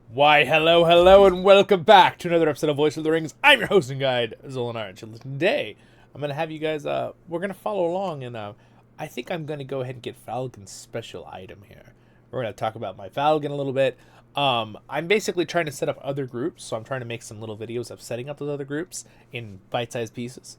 Why, hello, and welcome back to another episode of Voice of the Rings. I'm your host and guide, Zollin Ironshield. Today, I'm going to have you guys, we're going to follow along, and I think I'm going to go ahead and get Falgin's special item here. We're going to talk about my Falgin a little bit. I'm basically trying to set up other groups, so I'm trying to make some little videos of setting up those other groups in bite-sized pieces.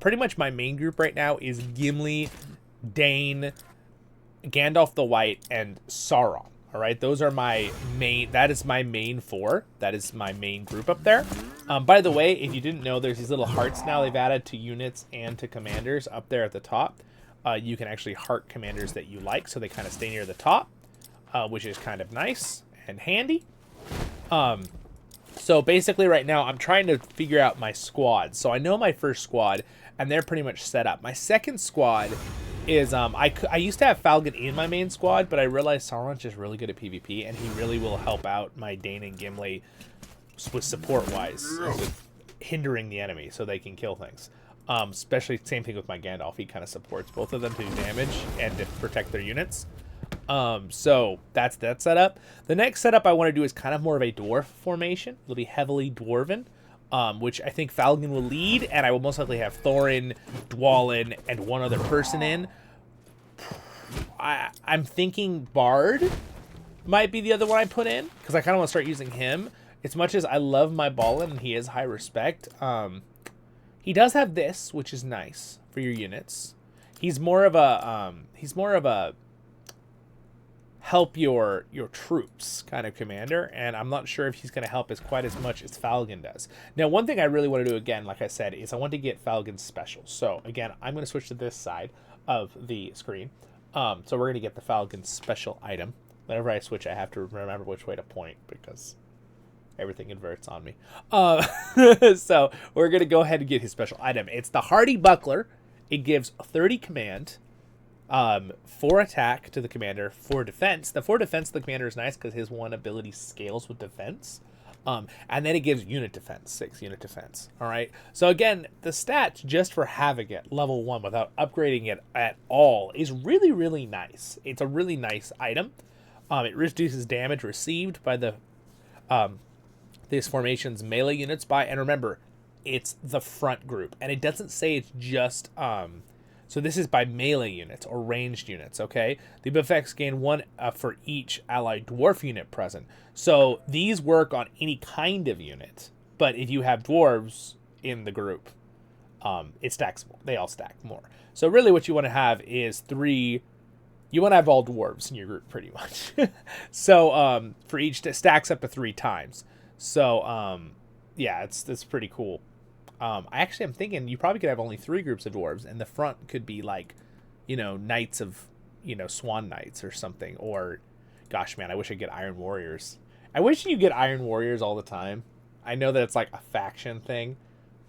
Pretty much my main group right now is Gimli, Dane, Gandalf the White, and Sauron. All right, those are my main. That is my main four. That is my main group up there. By the way, if you didn't know, there's these little hearts now they've added to units and to commanders up there at the top. You can actually heart commanders that you like, so they kind of stay near the top, which is kind of nice and handy. So basically right now I'm trying to figure out my squad. So I know my first squad, and they're pretty much set up. My second squad is I used to have Falgin in my main squad, but I realized Sauron's just really good at PvP, and he really will help out my Dane and Gimli with support-wise, with hindering the enemy so they can kill things. Especially same thing with my Gandalf. He kind of supports both of them to do damage and to protect their units. So that's that setup. The next setup I want to do is kind of more of a dwarf formation. It'll be heavily dwarven. Which I think Falgin will lead, and I will most likely have Thorin, Dwalin, and one other person in. I'm thinking Bard might be the other one I put in, because I kind of want to start using him. As much as I love my Ballin, and he is high respect, he does have this, which is nice for your units. He's more of a help your troops kind of commander, and I'm not sure if he's going to help quite as much as Falgin does. Now, one thing I really want to do again, like I said, is I want to get Falgin's special. So again, I'm going to switch to this side of the screen. So we're going to get the Falgin's special item. Whenever I switch, I have to remember which way to point because everything inverts on me. So we're going to go ahead and get his special item. It's the Hardy Buckler. It gives 30 command. 4 attack to the commander, 4 defense. The 4 defense to the commander is nice because his one ability scales with defense. And then it gives unit defense, 6 unit defense. All right. So again, the stats just for having it level 1 without upgrading it at all is really, really nice. It's a really nice item. It reduces damage received by the this formation's melee units by, and remember, it's the front group, and it doesn't say it's just so this is by melee units or ranged units, okay? The effects gain 1 for each allied dwarf unit present. So these work on any kind of unit, but if you have dwarves in the group, it stacks more. They all stack more. So really what you want to have is 3... You want to have all dwarves in your group, pretty much. So for each, it stacks up to 3 times. So yeah, it's pretty cool. I'm thinking you probably could have only 3 groups of dwarves, and the front could be like, knights of, swan knights or something. Or, gosh, man, I wish I could get Iron Warriors. I wish you get Iron Warriors all the time. I know that it's like a faction thing,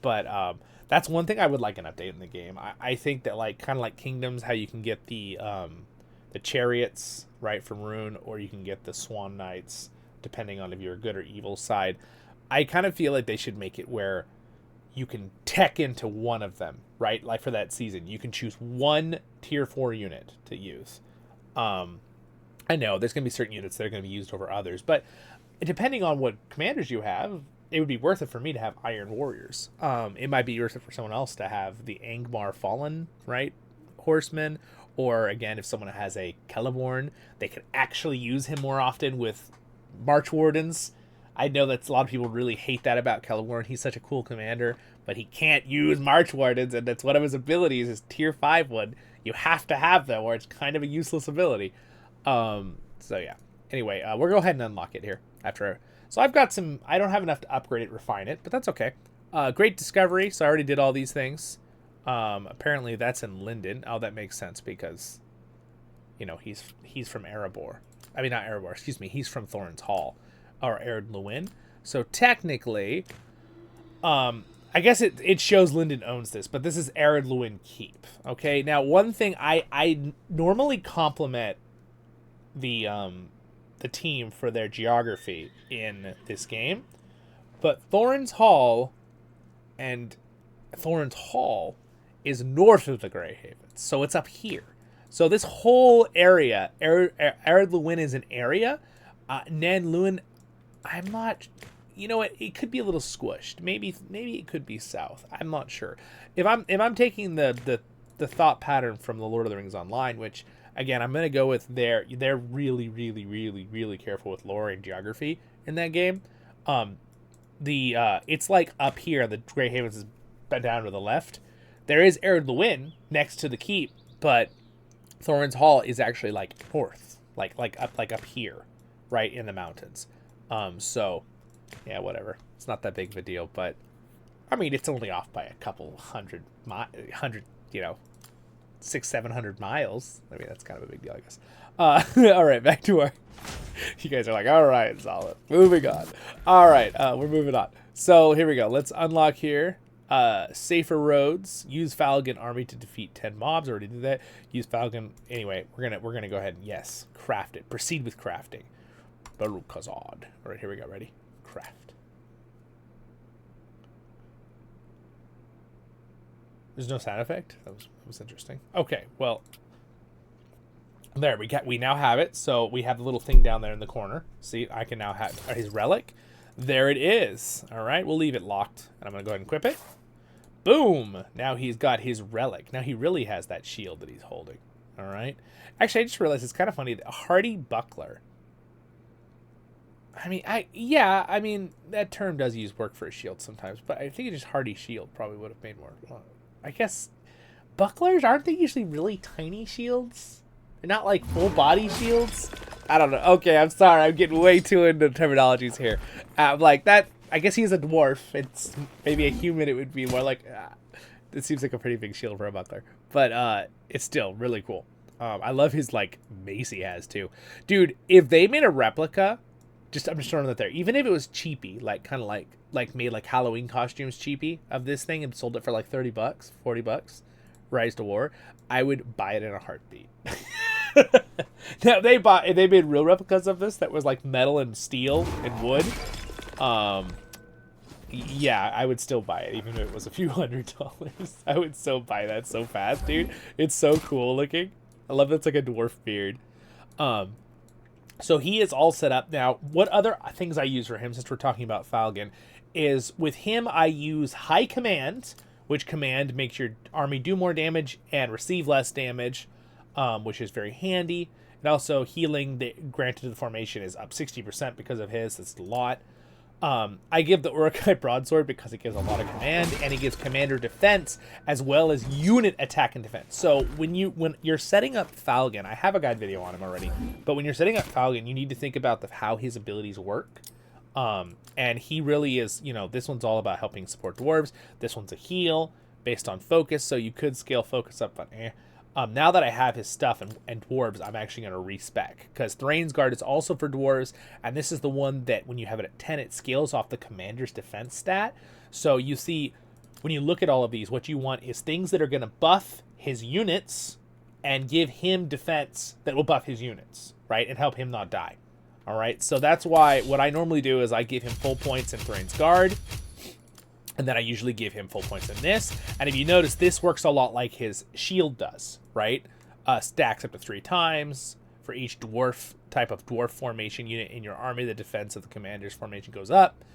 but that's one thing I would like an update in the game. I think that like kind of like Kingdoms, how you can get the chariots right from Rune, or you can get the swan knights depending on if you're good or evil side. I kind of feel like they should make it where you can tech into one of them, right? Like for that season, you can choose one tier 4 unit to use. I know there's going to be certain units that are going to be used over others, but depending on what commanders you have, it would be worth it for me to have Iron Warriors. It might be worth it for someone else to have the Angmar Fallen, right? Horsemen, or again, if someone has a Celeborn, they could actually use him more often with March Wardens. I know that a lot of people really hate that about Celeborn. He's such a cool commander, but he can't use March Wardens, and that's one of his abilities, is tier 5 one. You have to have them, or it's kind of a useless ability. So yeah. Anyway, we'll go ahead and unlock it here. So I've got some... I don't have enough to upgrade it, refine it, but that's okay. Great Discovery, so I already did all these things. Apparently that's in Linden. Oh, that makes sense, because, he's from Erebor. I mean, not Erebor, excuse me. He's from Thorin's Hall. Or Ered Luin. So technically, I guess it shows Linden owns this, but this is Ered Luin Keep. Okay, now one thing I normally compliment the team for their geography in this game, but Thorin's Hall is north of the Grey Havens, so it's up here. So this whole area, Ered Luin is an area. Nan Luin I'm not, you know what? It could be a little squished. Maybe it could be south. I'm not sure. If I'm taking the thought pattern from the Lord of the Rings Online, which again I'm gonna go with they're really careful with lore and geography in that game. It's like up here the Grey Havens is bent down to the left. There is Erd Luin next to the keep, but Thorin's Hall is actually like north, like up here, right in the mountains. So yeah, whatever. It's not that big of a deal, but I mean it's only off by a couple hundred, 600-700 miles. I mean that's kind of a big deal, I guess. All right, back to our. You guys are like, all right, Zollin. Moving on. All right, we're moving on. So here we go. Let's unlock here. Safer roads. Use Falgin army to defeat 10 mobs. Already did that. Use Falgin. Anyway, we're gonna go ahead and yes, craft it. Proceed with crafting. Baruch Kazad. All right, here we go. Ready? Craft. There's no sound effect. That was interesting. Okay, well. There we now have it. So we have the little thing down there in the corner. See, I can now have his relic. There it is. All right, we'll leave it locked, and I'm gonna go ahead and equip it. Boom! Now he's got his relic. Now he really has that shield that he's holding. All right. Actually, I just realized it's kind of funny. A hardy buckler. I mean, that term does use work for a shield sometimes, but I think just hardy shield probably would have made more. I guess bucklers aren't they usually really tiny shields? They're not like full body shields. I don't know. Okay, I'm sorry. I'm getting way too into terminologies here. Like that. I guess he's a dwarf. It's maybe a human. It would be more like. It seems like a pretty big shield for a buckler, but it's still really cool. I love his like mace he has too, dude. If they made a replica, I'm just throwing that there. Even if it was cheapy, like kind of like made like Halloween costumes cheapy of this thing and sold it for like $30, $40, RiseToWar, I would buy it in a heartbeat. Now they made real replicas of this that was like metal and steel and wood. Yeah, I would still buy it even if it was a few $100s. I would still buy that so fast, dude. It's so cool looking. I love that's like a dwarf beard. So he is all set up now. What other things I use for him, since we're talking about Falgin, is with him I use High Command, which command makes your army do more damage and receive less damage. Which is very handy. And also healing granted to the formation is up 60% because of his. That's a lot. I give the Uruk-hai broadsword because it gives a lot of command, and it gives commander defense as well as unit attack and defense. So when you're setting up Falgin, I have a guide video on him already, but when you're setting up Falgin, you need to think about how his abilities work. And he really is, this one's all about helping support dwarves. This one's a heal based on focus, so you could scale focus up, but now that I have his stuff and dwarves, I'm actually going to respec, because Thrain's Guard is also for dwarves, and this is the one that when you have it at 10, it scales off the commander's defense stat. So you see, when you look at all of these, what you want is things that are going to buff his units and give him defense that will buff his units, right, and help him not die. All right, so that's why what I normally do is I give him full points in Thrain's Guard, and then I usually give him full points in this. And if you notice, this works a lot like his shield does, right? Stacks up to 3 times. For each type of dwarf formation unit in your army, the defense of the commander's formation goes up.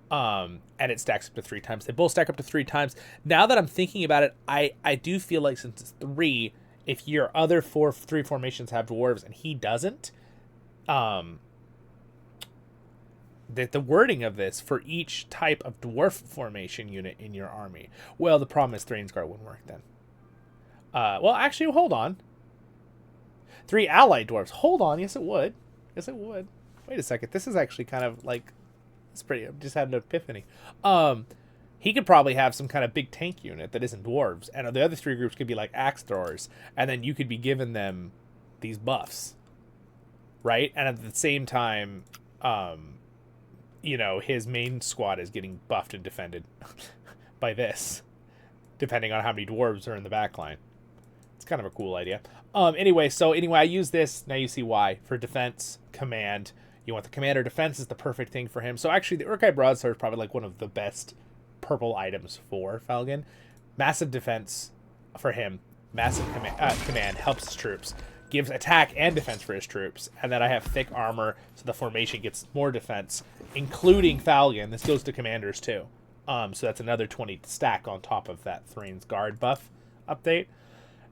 And it stacks up to 3 times. They both stack up to 3 times. Now that I'm thinking about it, I do feel like since it's 3, if your other 3 formations have dwarves and he doesn't, that the wording of this for each type of dwarf formation unit in your army. Well, the problem is Thrain's Guard wouldn't work then. Well, actually, hold on. 3 allied dwarves. Hold on. Yes, it would. Yes, it would. Wait a second. This is actually kind of like, it's pretty, I've just had an epiphany. He could probably have some kind of big tank unit that isn't dwarves. And the other 3 groups could be like axe throwers. And then you could be giving them these buffs. Right? And at the same time, his main squad is getting buffed and defended by this, depending on how many dwarves are in the back line. It's kind of a cool idea. Anyway, I use this. Now you see why. For defense, command. You want the commander defense is the perfect thing for him. So actually, the Uruk-hai broadsword is probably like one of the best purple items for Falgin. Massive defense for him. Massive command helps his troops. gives attack and defense for his troops. And then I have thick armor, so the formation gets more defense, including Falgin. This goes to commanders too. So that's another 20 stack on top of that Thrain's Guard buff update.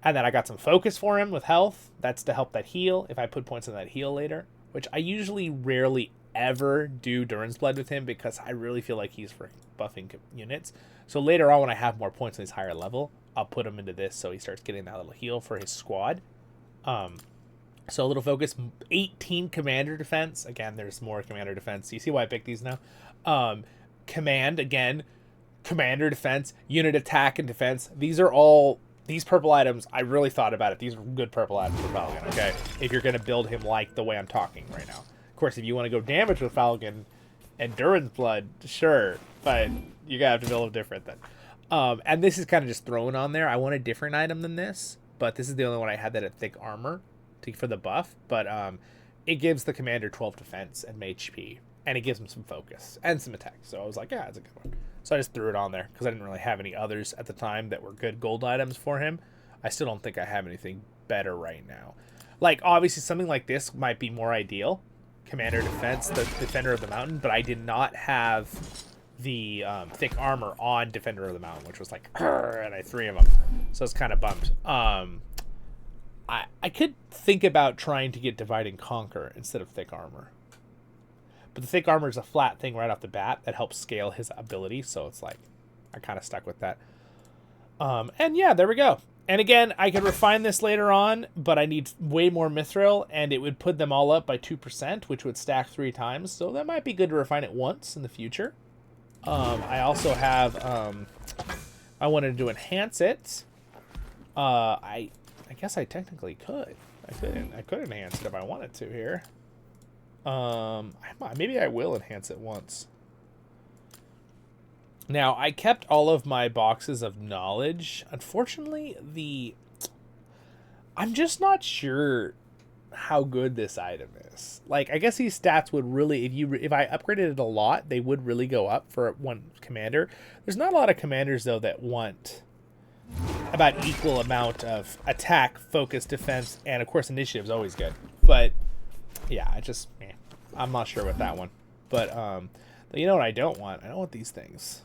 And then I got some focus for him with health. That's to help that heal, if I put points on that heal later. Which I usually rarely ever do Durin's Blood with him, because I really feel like he's for buffing units. So later on, when I have more points on his higher level, I'll put him into this so he starts getting that little heal for his squad. So a little focus, 18 commander defense. Again, there's more commander defense. You see why I picked these now? Command, again, commander defense, unit attack and defense. These are all, these purple items, I really thought about it. These are good purple items for Falgin, okay? If you're going to build him like the way I'm talking right now. Of course, if you want to go damage with Falgin and Durin's Blood, sure, but you're going to have to build him different then. And this is kind of just thrown on there. I want a different item than this, but this is the only one I had that had thick armor for the buff. But it gives the commander 12 defense and HP, and it gives him some focus and some attack. So I was like, yeah, it's a good one. So I just threw it on there because I didn't really have any others at the time that were good gold items for him. I still don't think I have anything better right now. Like, obviously, something like this might be more ideal. Commander defense, the Defender of the Mountain, but I did not have the thick armor on Defender of the Mountain, which was like, and I 3 of them. So it's kind of bummed. I could think about trying to get Divide and Conquer instead of thick armor. But the thick armor is a flat thing right off the bat that helps scale his ability, so it's like, I kind of stuck with that. And yeah, there we go. And again, I could refine this later on, but I need way more mithril, and it would put them all up by 2%, which would stack 3 times, so that might be good to refine it once in the future. I also have, I wanted to enhance it. I guess I technically could. I could enhance it if I wanted to here. Maybe I will enhance it once. Now, I kept all of my boxes of knowledge. Unfortunately, I'm just not sure how good this item is. Like, I guess these stats would really, if I upgraded it a lot, they would really go up for one commander. There's not a lot of commanders, though, that want about equal amount of attack, focus, defense, and, of course, initiative is always good. But, yeah, I'm not sure with that one. But, you know what I don't want? I don't want these things.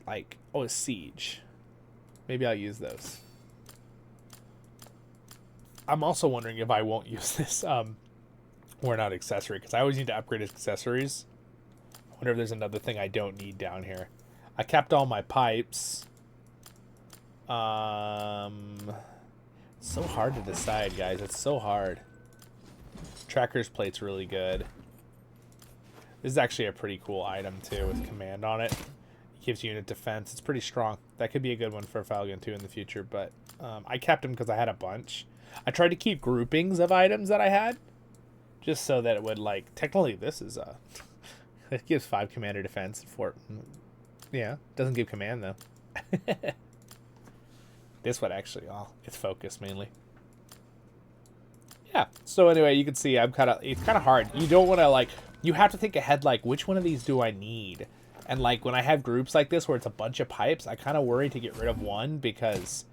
Like, oh, a siege. Maybe I'll use those. I'm also wondering if I won't use this worn out accessory, because I always need to upgrade his accessories. I wonder if there's another thing I don't need down here. I kept all my pipes. It's so hard to decide, guys. It's so hard. Tracker's plate's really good. This is actually a pretty cool item, too, with command on it. Gives unit defense. It's pretty strong. That could be a good one for Falgin too in the future, but I kept him because I had a bunch. I tried to keep groupings of items that I had, just so that it would, like, technically this is it gives 5 commander defense for, yeah, doesn't give command though. This one actually, it's focus mainly. Yeah. So anyway, you can see it's kind of hard. You don't want to, like, you have to think ahead, like, which one of these do I need? And, like, when I have groups like this where it's a bunch of pipes, I kind of worry to get rid of one because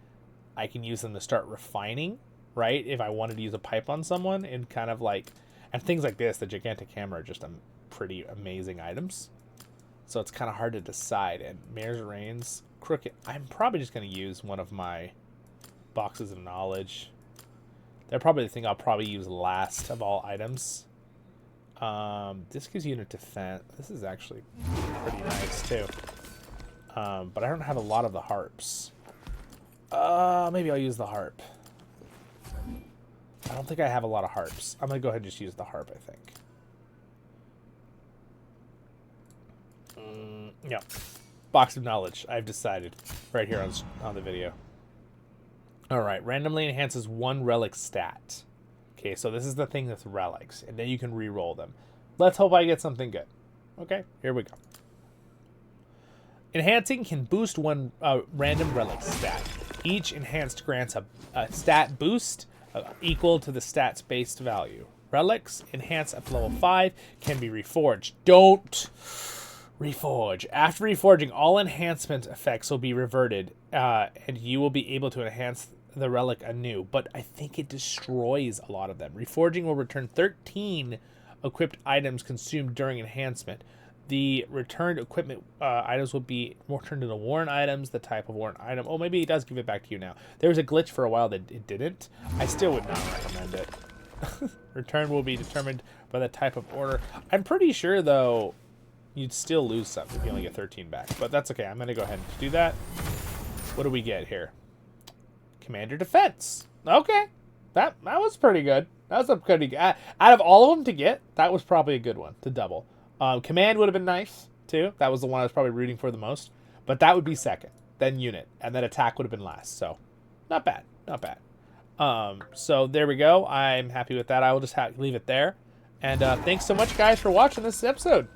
I can use them to start refining, right? If I wanted to use a pipe on someone and kind of, like, and things like this, the gigantic hammer are just pretty amazing items. So it's kind of hard to decide. And Mayor's Reigns, Crooked, I'm probably just going to use one of my boxes of knowledge. They're probably the thing I'll probably use last of all items. This gives unit defense. This is actually pretty nice too. But I don't have a lot of the harps. Maybe I'll use the harp. I don't think I have a lot of harps. I'm gonna go ahead and just use the harp, I think. Yeah. Box of knowledge. I've decided right here on the video. All right. Randomly enhances 1 relic stat. Okay, so this is the thing with relics, and then you can re-roll them. Let's hope I get something good. Okay, here we go. Enhancing can boost 1 random relic stat. Each enhanced grants a stat boost equal to the stat's based value. Relics enhanced up to level 5 can be reforged. Don't reforge. After reforging, all enhancement effects will be reverted, and you will be able to enhance the relic anew, but I think it destroys a lot of them. Reforging will return 13 equipped items consumed during enhancement. The returned equipment items will be returned into worn items, the type of worn item. Oh, maybe it does give it back to you now. There was a glitch for a while that it didn't. I still would not recommend it. Return will be determined by the type of order. I'm pretty sure, though, you'd still lose some if you only get 13 back. But that's okay. I'm going to go ahead and do that. What do we get here? Commander Defense. Okay. That was pretty good. That was a pretty good. Out of all of them to get, that was probably a good one to double. Command would have been nice, too. That was the one I was probably rooting for the most. But that would be second. Then unit. And then attack would have been last. So, not bad. Not bad. So, there we go. I'm happy with that. I will just leave it there. And thanks so much, guys, for watching this episode.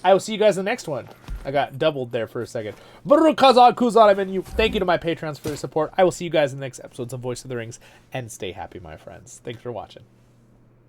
I will see you guys in the next one. I got doubled there for a second. Thank you to my patrons for their support. I will see you guys in the next episodes of Voice of the Rings. And stay happy, my friends. Thanks for watching.